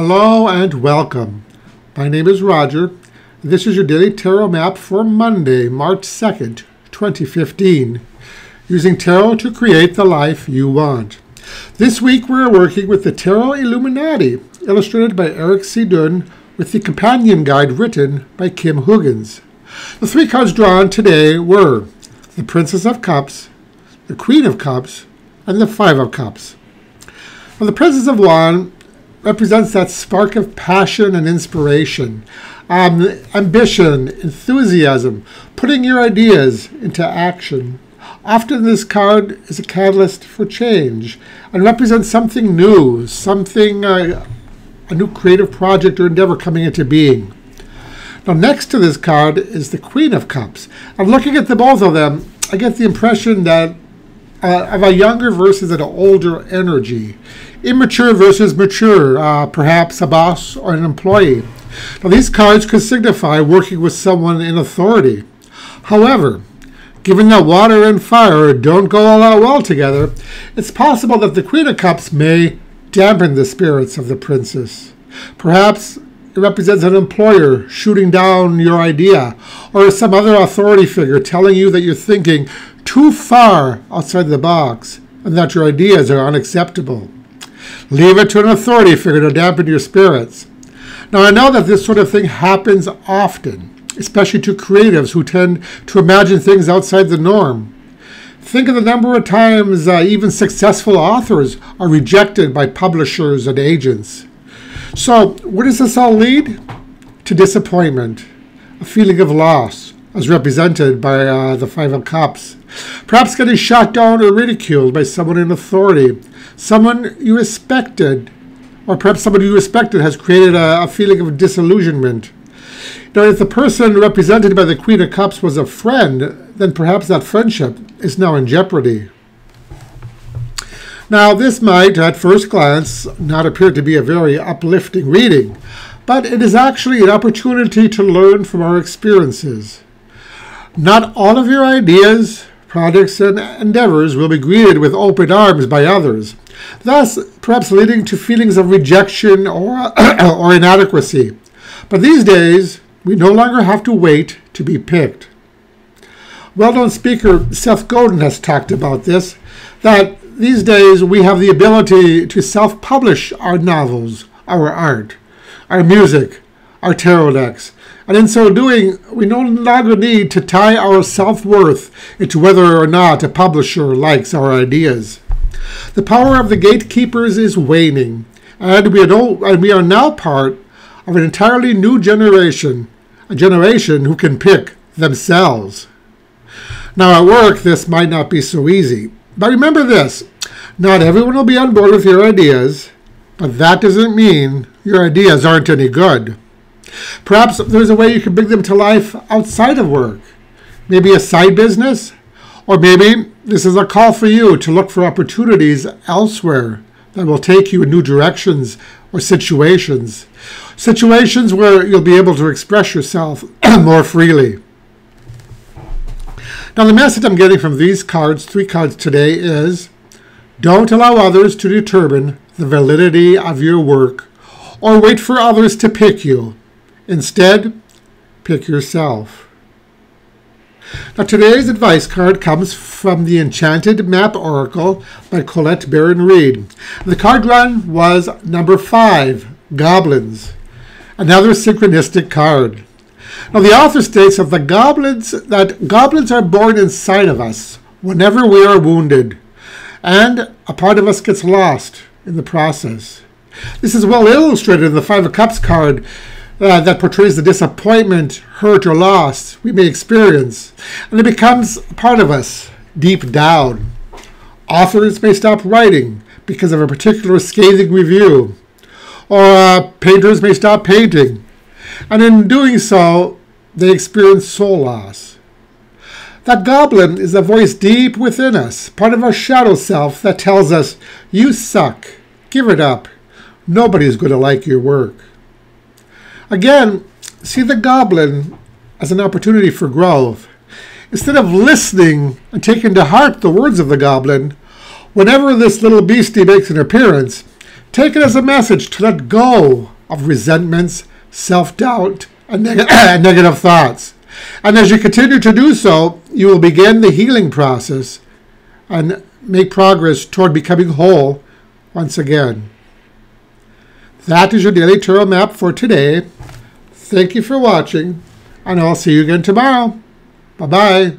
Hello and welcome. My name is Roger. This is your daily tarot map for Monday, March 2nd, 2015, using tarot to create the life you want. This week we're working with the Tarot Illuminati, illustrated by Erik Dunne, with the companion guide written by Huggens. The three cards drawn today were the Princess of Cups, the Queen of Cups, and the Five of Cups. Now, the Princess of Wands represents that spark of passion and inspiration, ambition, enthusiasm, putting your ideas into action. Often this card is a catalyst for change and represents something new, a new creative project or endeavor coming into being. Now, next to this card is the Queen of Cups. And looking at the both of them, I get the impression that of a younger versus an older energy. Immature versus mature, perhaps a boss or an employee. Now, these cards could signify working with someone in authority. However, given that water and fire don't go all that well together, it's possible that the Queen of Cups may dampen the spirits of the princess. Perhaps it represents an employer shooting down your idea, or some other authority figure telling you that you're thinking too far outside the box and that your ideas are unacceptable. Leave it to an authority figure to dampen your spirits. Now, I know that this sort of thing happens often, especially to creatives who tend to imagine things outside the norm. Think of the number of times even successful authors are rejected by publishers and agents. So, where does this all lead? To disappointment, a feeling of loss, as represented by the Five of Cups. Perhaps getting shot down or ridiculed by someone in authority, someone you respected, or perhaps somebody you respected has created a feeling of disillusionment. Now, if the person represented by the Queen of Cups was a friend, then perhaps that friendship is now in jeopardy. Now, this might, at first glance, not appear to be a very uplifting reading, but it is actually an opportunity to learn from our experiences. Not all of your ideas, projects, and endeavors will be greeted with open arms by others, thus perhaps leading to feelings of rejection or inadequacy. But these days, we no longer have to wait to be picked. Well-known speaker Seth Godin has talked about this, that these days we have the ability to self-publish our novels, our art, our music, our tarot decks. And in so doing, we no longer need to tie our self-worth into whether or not a publisher likes our ideas. The power of the gatekeepers is waning, and we are now part of an entirely new generation, a generation who can pick themselves. Now, at work, this might not be so easy. But remember this, not everyone will be on board with your ideas, but that doesn't mean your ideas aren't any good. Perhaps there's a way you can bring them to life outside of work. Maybe a side business, or maybe this is a call for you to look for opportunities elsewhere that will take you in new directions or situations where you'll be able to express yourself more freely. Now, the message I'm getting from these cards, three cards today, is don't allow others to determine the validity of your work or wait for others to pick you. Instead, pick yourself. Now, today's advice card comes from the Enchanted Map Oracle by Colette Baron-Reid. The card drawn was number 5, Goblins, another synchronistic card. Now, the author states that goblins are born inside of us whenever we are wounded, and a part of us gets lost in the process. This is well illustrated in the Five of Cups card that portrays the disappointment, hurt, or loss we may experience, and it becomes a part of us deep down. Authors may stop writing because of a particular scathing review, or painters may stop painting, and in doing so, they experience soul loss. That goblin is a voice deep within us, part of our shadow self that tells us, you suck, give it up, nobody's going to like your work. Again, see the goblin as an opportunity for growth. Instead of listening and taking to heart the words of the goblin, whenever this little beastie makes an appearance, Take it as a message to let go of resentments, self-doubt, and negative thoughts. And as you continue to do so, you will begin the healing process and make progress toward becoming whole once again. That is your daily tarot map for today. Thank you for watching, and I'll see you again tomorrow. Bye-bye.